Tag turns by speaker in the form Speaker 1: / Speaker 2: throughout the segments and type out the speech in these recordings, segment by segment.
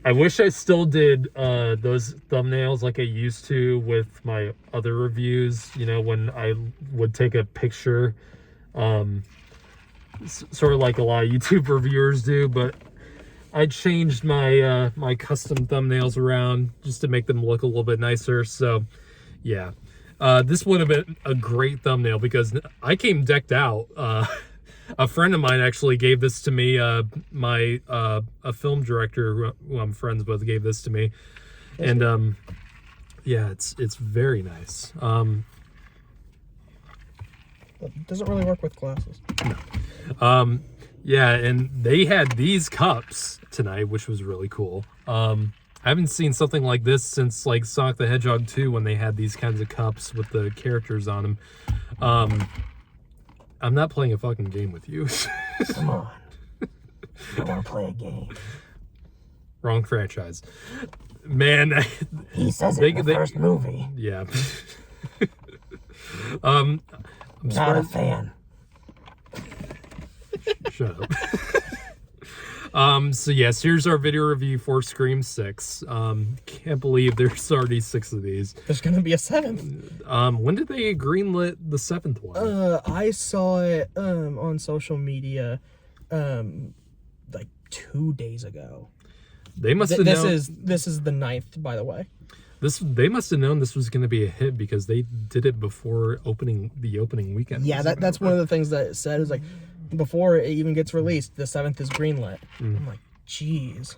Speaker 1: I wish I still did those thumbnails like I used to with my other reviews, you know, when I would take a picture, sort of like a lot of YouTube reviewers do, but I changed my my custom thumbnails around just to make them look a little bit nicer. So yeah, this would have been a great thumbnail because I came decked out. A friend of mine actually gave this to me. A film director who I'm friends with gave this to me, and yeah, it's very nice.
Speaker 2: It doesn't really work with glasses.
Speaker 1: No. Yeah, and they had these cups tonight, which was really cool. I haven't seen something like this since like Sonic the Hedgehog 2 when they had these kinds of cups with the characters on them. I'm not playing a fucking game with you.
Speaker 2: Come on. I want to play a game.
Speaker 1: Wrong franchise. Man.
Speaker 2: He says it in the first movie.
Speaker 1: Yeah. I'm
Speaker 2: not a fan.
Speaker 1: Shut up. So yes, here's our video review for Scream 6. Can't believe there's already 6 of these.
Speaker 2: There's gonna be a 7th.
Speaker 1: When did they greenlit the 7th one?
Speaker 2: I saw it on social media like 2 days ago.
Speaker 1: They must have known.
Speaker 2: This is the 9th, by the way.
Speaker 1: They must have known this was going to be a hit because they did it before the opening weekend.
Speaker 2: Yeah, that's one of the things that it said is like before it even gets released, the 7th is greenlit. I'm like, jeez.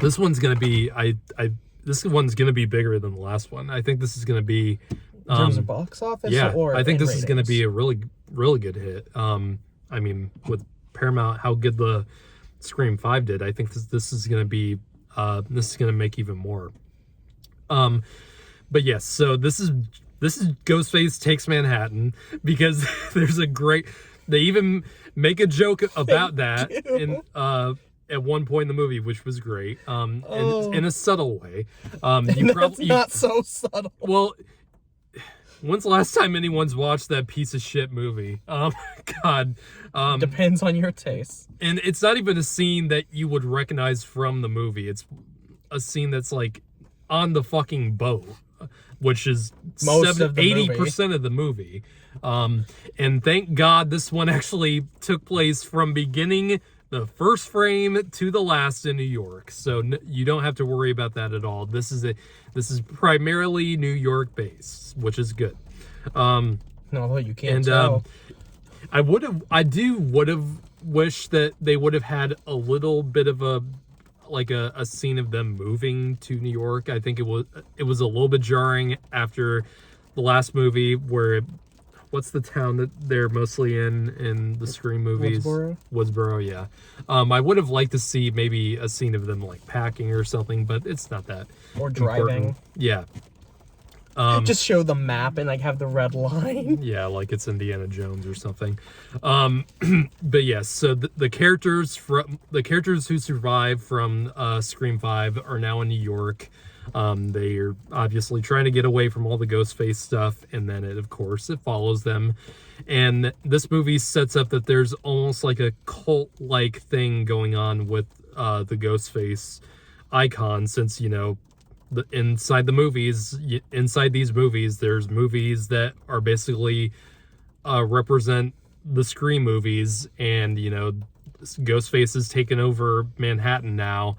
Speaker 1: This one's gonna be this one's gonna be bigger than the last one. I think this is gonna be
Speaker 2: in terms of box office.
Speaker 1: Yeah,
Speaker 2: or
Speaker 1: I think this
Speaker 2: ratings?
Speaker 1: is gonna be a really good hit. I mean, with Paramount, how good the Scream 5 did, I think this is gonna be this is gonna make even more. But yes, so this is Ghostface Takes Manhattan because there's a great. They even make a joke about that in at one point in the movie, which was great. And in a subtle way.
Speaker 2: Not so subtle.
Speaker 1: Well, when's the last time anyone's watched that piece of shit movie? God.
Speaker 2: Depends on your taste.
Speaker 1: And it's not even a scene that you would recognize from the movie. It's a scene that's like on the fucking boat, which is 80% of the movie. And thank God this one actually took place from beginning the first frame to the last in New York. So you don't have to worry about that at all. This is primarily New York based, which is good.
Speaker 2: No, you can't tell.
Speaker 1: I would have wished that they would have had a little bit of a scene of them moving to New York. I think it was a little bit jarring after the last movie where what's the town that they're mostly in the Scream movies? Woodsboro, yeah. I would have liked to see maybe a scene of them like packing or something, but it's not that.
Speaker 2: Or driving.
Speaker 1: Important. Yeah.
Speaker 2: Just show the map and like have the red line.
Speaker 1: Yeah, like it's Indiana Jones or something. But yes, so the characters who survived from Scream 5 are now in New York. They are obviously trying to get away from all the Ghostface stuff, and then it follows them. And this movie sets up that there's almost like a cult-like thing going on with the Ghostface icon, since inside these movies, there's movies that are basically represent the Scream movies, and Ghostface has taken over Manhattan now,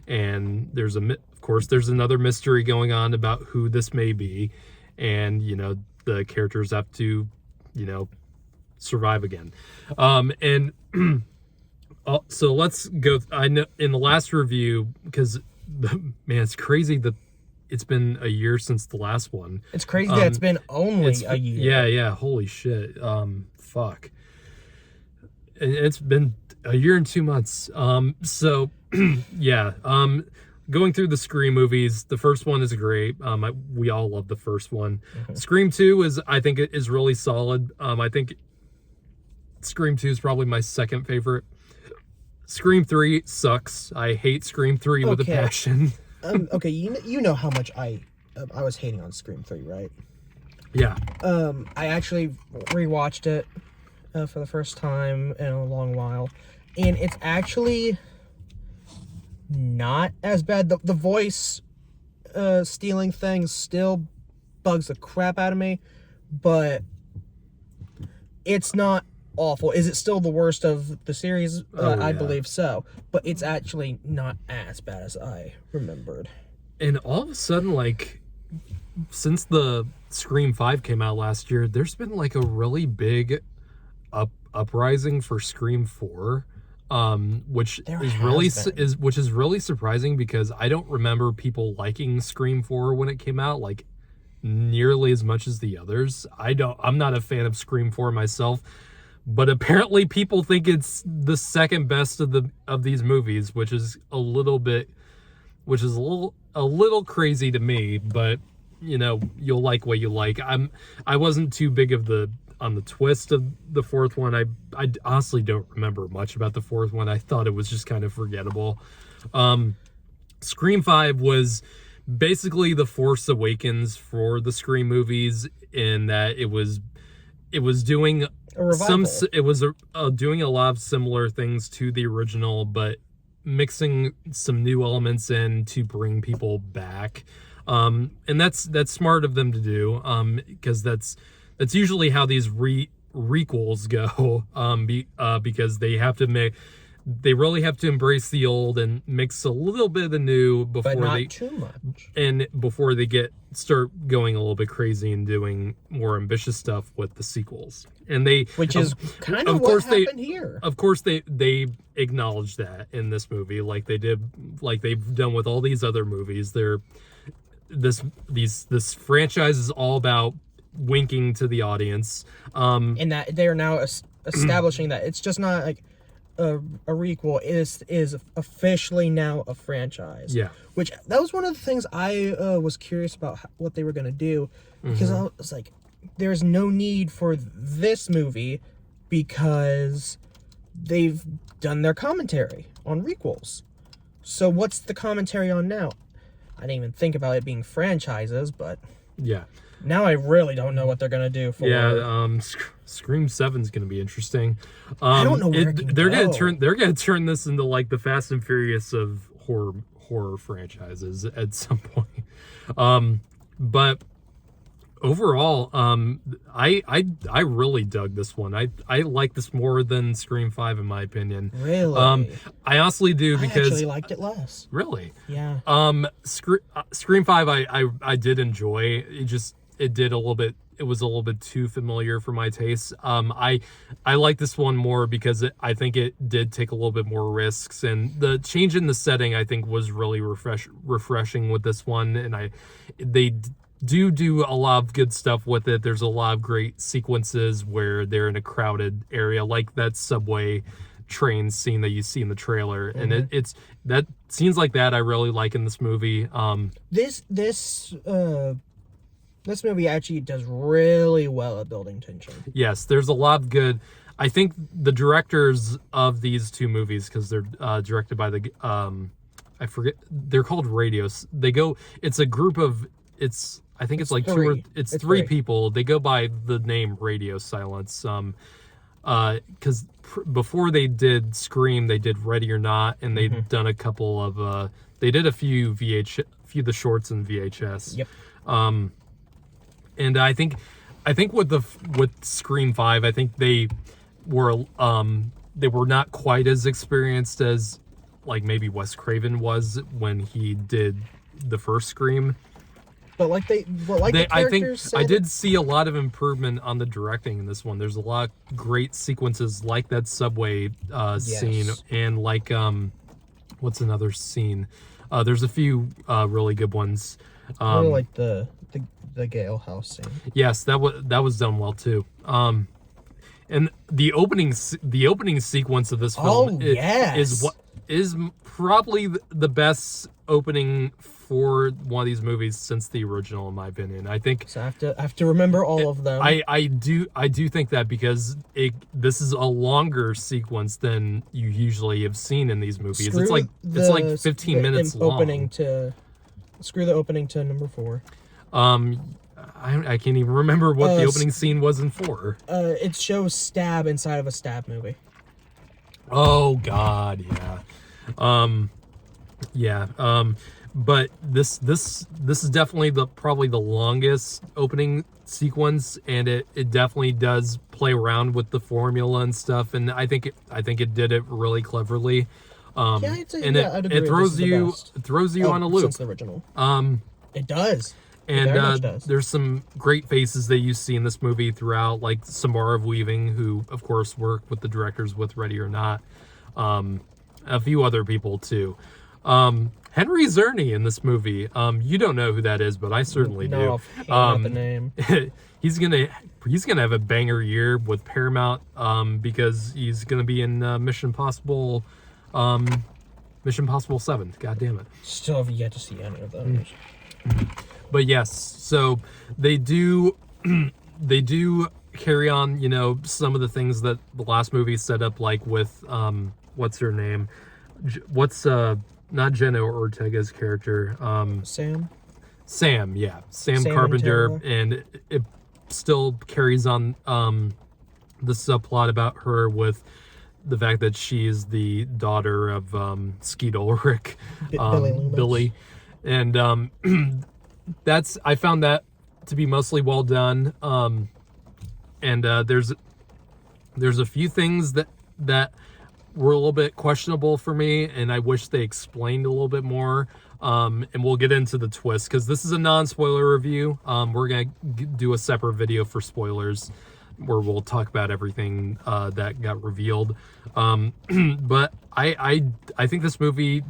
Speaker 1: and there's another mystery going on about who this may be, and the characters have to survive again. So let's go. I know in the last review, because man, it's crazy that it's been a year since the last one.
Speaker 2: It's crazy that it's been only a year.
Speaker 1: Yeah, holy shit. Fuck. It's been a year and 2 months. So yeah. Going through the Scream movies, the first one is great. We all love the first one. Mm-hmm. Scream 2 I think it is really solid. I think Scream 2 is probably my second favorite. Scream 3 sucks. I hate Scream 3 with a passion.
Speaker 2: Okay, you know how much I was hating on Scream 3, right?
Speaker 1: Yeah.
Speaker 2: I actually rewatched it for the first time in a long while, and it's actually not as bad. The voice stealing thing still bugs the crap out of me, but it's not awful. Is it still the worst of the series? I believe so, but it's actually not as bad as I remembered.
Speaker 1: And all of a sudden, like, since the Scream 5 came out last year, there's been like a really big uprising for Scream 4. Which is really surprising because I don't remember people liking Scream 4 when it came out like nearly as much as the others. I'm not a fan of Scream 4 myself, but apparently people think it's the second best of these movies, which is a little crazy to me, but you know, you'll like what you like. I wasn't too big on the twist of the fourth one. I honestly don't remember much about the fourth one. I thought it was just kind of forgettable. Scream 5 was basically the Force Awakens for the Scream movies, in that it was doing doing a lot of similar things to the original, but mixing some new elements in to bring people back. And that's smart of them to do, because that's usually how these requels go, because they really have to embrace the old and mix a little bit of the new before
Speaker 2: too much.
Speaker 1: And before they start going a little bit crazy and doing more ambitious stuff with the sequels. And
Speaker 2: which is kind of what happened here.
Speaker 1: Of course they acknowledge that in this movie, like they've done with all these other movies. This franchise is all about winking to the audience,
Speaker 2: and that they're now establishing that it's just not like a requel. It is officially now a franchise.
Speaker 1: Yeah,
Speaker 2: which that was one of the things I was curious about what they were gonna do, because I was like, there's no need for this movie because they've done their commentary on requels. So what's the commentary on now? I didn't even think about it being franchises, but
Speaker 1: yeah.
Speaker 2: Now I really don't know what they're gonna do for.
Speaker 1: Yeah, Scream 7 is gonna be interesting.
Speaker 2: I don't know where
Speaker 1: they're gonna turn this into like the Fast and Furious of horror franchises at some point. But overall, I really dug this one. I like this more than Scream 5 in my opinion.
Speaker 2: Really?
Speaker 1: I honestly do, because
Speaker 2: I actually liked it less.
Speaker 1: Really?
Speaker 2: Yeah.
Speaker 1: Scream 5 I did enjoy. It was a little bit too familiar for my taste. I like this one more because I think it did take a little bit more risks, and the change in the setting I think was really refreshing with this one, and they do a lot of good stuff with it. There's a lot of great sequences where they're in a crowded area, like that subway train scene that you see in the trailer, and it's that scenes like that I really like in this movie.
Speaker 2: This movie actually does really well at building tension.
Speaker 1: Yes, there's a lot of good. I think the directors of these two movies, because they're directed by the I forget, they're called Radios. It's a group of I think it's like three people. They go by the name Radio Silence. Because before they did Scream, they did Ready or Not, and they'd done a couple of they did a few of the shorts in VHS.
Speaker 2: Yep.
Speaker 1: And I think with Scream 5, I think they were not quite as experienced as like maybe Wes Craven was when he did the first Scream.
Speaker 2: But the characters said,
Speaker 1: I did see a lot of improvement on the directing in this one. There's a lot of great sequences like that subway scene, and like what's another scene? There's a few really good ones.
Speaker 2: Like the Gale house scene.
Speaker 1: Yes, that was done well too. And the opening sequence of this film is probably the best opening for one of these movies since the original, in my opinion. I think
Speaker 2: so. I have to remember all of them.
Speaker 1: I do think that because this is a longer sequence than you usually have seen in these movies. It's like 15 minutes long.
Speaker 2: Screw the opening to number 4.
Speaker 1: I can't even remember what the opening scene was in 4.
Speaker 2: It shows Stab inside of a Stab movie.
Speaker 1: Oh God, yeah. Yeah. But this is definitely probably the longest opening sequence, and it definitely does play around with the formula and stuff, and I think it did it really cleverly.
Speaker 2: Yeah, I'd say,
Speaker 1: And
Speaker 2: yeah, I'd agree.
Speaker 1: it throws
Speaker 2: This is the
Speaker 1: you
Speaker 2: best.
Speaker 1: on a loop.
Speaker 2: Since the original. It does. It
Speaker 1: And
Speaker 2: very much does.
Speaker 1: there's some great faces that you see in this movie throughout, like Samara Weaving, who of course worked with the directors with Ready or Not. A few other people too. Henry Czerny in this movie. You don't know who that is, but I certainly do.
Speaker 2: Not the name.
Speaker 1: he's gonna have a banger year with Paramount, because he's gonna be in Mission Impossible 7. God damn it.
Speaker 2: Still have yet to see any of those.
Speaker 1: But yes, so they do carry on, some of the things that the last movie set up, like with what's her name? Not Jenna Ortega's character. Sam, yeah. Sam Carpenter, and it still carries on the subplot about her with the fact that she is the daughter of Skeet Ulrich, Billy. And I found that to be mostly well done. And there's a few things that were a little bit questionable for me, and I wish they explained a little bit more. And we'll get into the twist, because this is a non-spoiler review. We're gonna do a separate video for spoilers, where we'll talk about everything that got revealed. But I think this movie,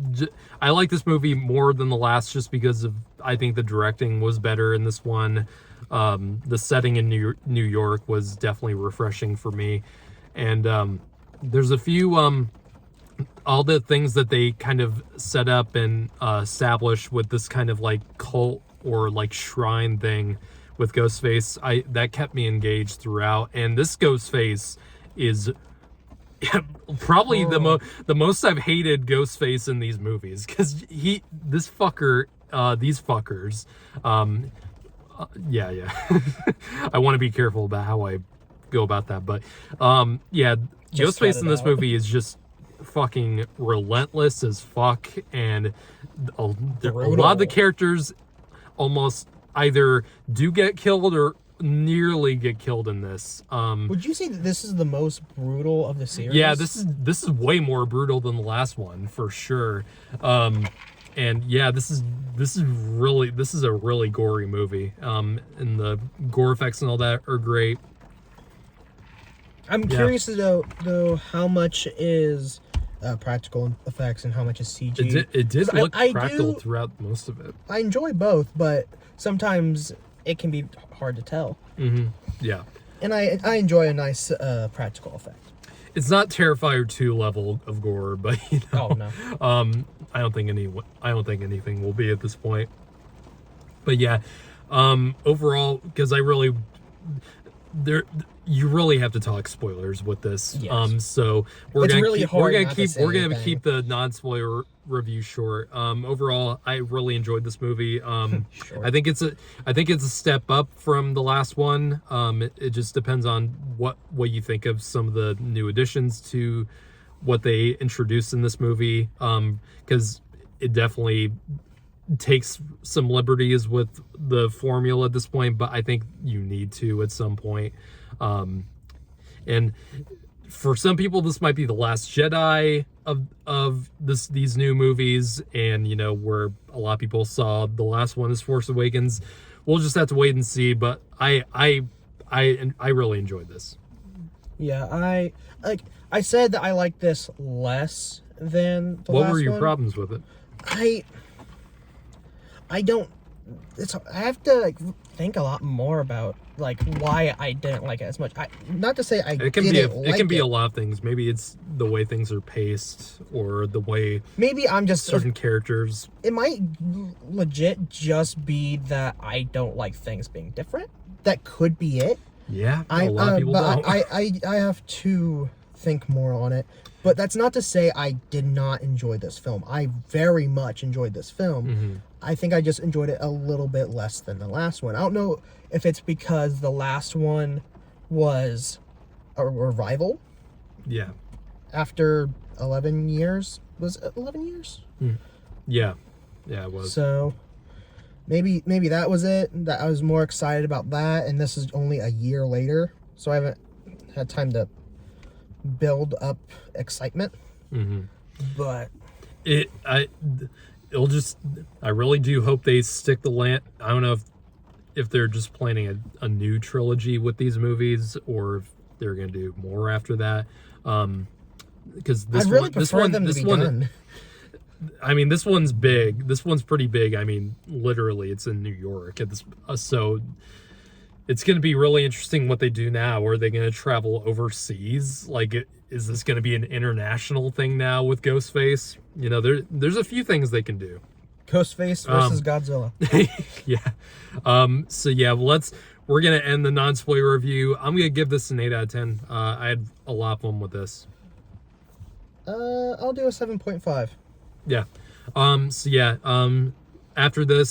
Speaker 1: I like this movie more than the last, just because I think the directing was better in this one. The setting in New York was definitely refreshing for me. And there's a few all the things that they kind of set up and establish with this kind of like cult or like shrine thing with Ghostface, that kept me engaged throughout. And this Ghostface is probably the most I've hated Ghostface in these movies, because these fuckers, yeah. I want to be careful about how I go about that, but yeah, Ghostface in this movie is just fucking relentless as fuck, and a lot of the characters almost either do get killed or nearly get killed in this.
Speaker 2: Would you say that this is the most brutal of the series?
Speaker 1: Yeah, this is way more brutal than the last one, for sure. And yeah, this is a really gory movie. And the gore effects and all that are great.
Speaker 2: I'm curious to know, though, how much is practical effects and how much is CG.
Speaker 1: It did look practical throughout most of it.
Speaker 2: I enjoy both, but sometimes it can be hard to tell.
Speaker 1: Mm-hmm. Yeah.
Speaker 2: And I enjoy a nice practical effect.
Speaker 1: It's not Terrifier 2 level of gore, but
Speaker 2: Oh no.
Speaker 1: I don't think anything will be at this point. But yeah, overall, because you really have to talk spoilers with this.
Speaker 2: Yes.
Speaker 1: So we're gonna keep the non-spoiler review short. Overall, I really enjoyed this movie.
Speaker 2: Sure.
Speaker 1: I think it's a step up from the last one. It just depends on what you think of some of the new additions to what they introduced in this movie. Because it definitely takes some liberties with the formula at this point, but I think you need to at some point. And for some people, this might be the last Jedi of these new movies, and where a lot of people saw the last one as Force Awakens. We'll just have to wait and see. But I really enjoyed this.
Speaker 2: Yeah, I said that I like this less than the last one.
Speaker 1: What were your problems with it?
Speaker 2: I don't. I have to think a lot more about why I didn't like it as much. Not to say it
Speaker 1: can be a lot of things. Maybe it's the way things are paced, or the way
Speaker 2: maybe I'm just
Speaker 1: certain characters.
Speaker 2: It might legit just be that I don't like things being different. That could be it.
Speaker 1: Yeah, a lot of people don't.
Speaker 2: I have to think more on it. But that's not to say I did not enjoy this film. I very much enjoyed this film.
Speaker 1: Mm-hmm.
Speaker 2: I think I just enjoyed it a little bit less than the last one. I don't know if it's because the last one was a revival.
Speaker 1: Yeah.
Speaker 2: After 11 years. Was it 11 years?
Speaker 1: Yeah, it was.
Speaker 2: So maybe that was it. That I was more excited about that, and this is only a year later, so I haven't had time to build up excitement. But
Speaker 1: I really do hope they stick the land. I don't know if they're just planning a new trilogy with these movies, or if they're gonna do more after that. Because
Speaker 2: I'd really prefer them to be done.
Speaker 1: I mean, this one's big. This one's pretty big. I mean, literally, it's in New York. So it's going to be really interesting what they do now. Are they going to travel overseas? Like, is this going to be an international thing now with Ghostface? You know, there's a few things they can do.
Speaker 2: Ghostface versus Godzilla.
Speaker 1: Yeah. So yeah, we're going to end the non-spoiler review. I'm going to give this an 8 out of 10. I had a lot of fun with this.
Speaker 2: I'll do a 7.5.
Speaker 1: Yeah. After this,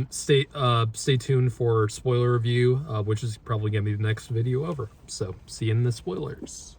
Speaker 1: stay tuned for spoiler review, which is probably gonna be the next video over. So see you in the spoilers.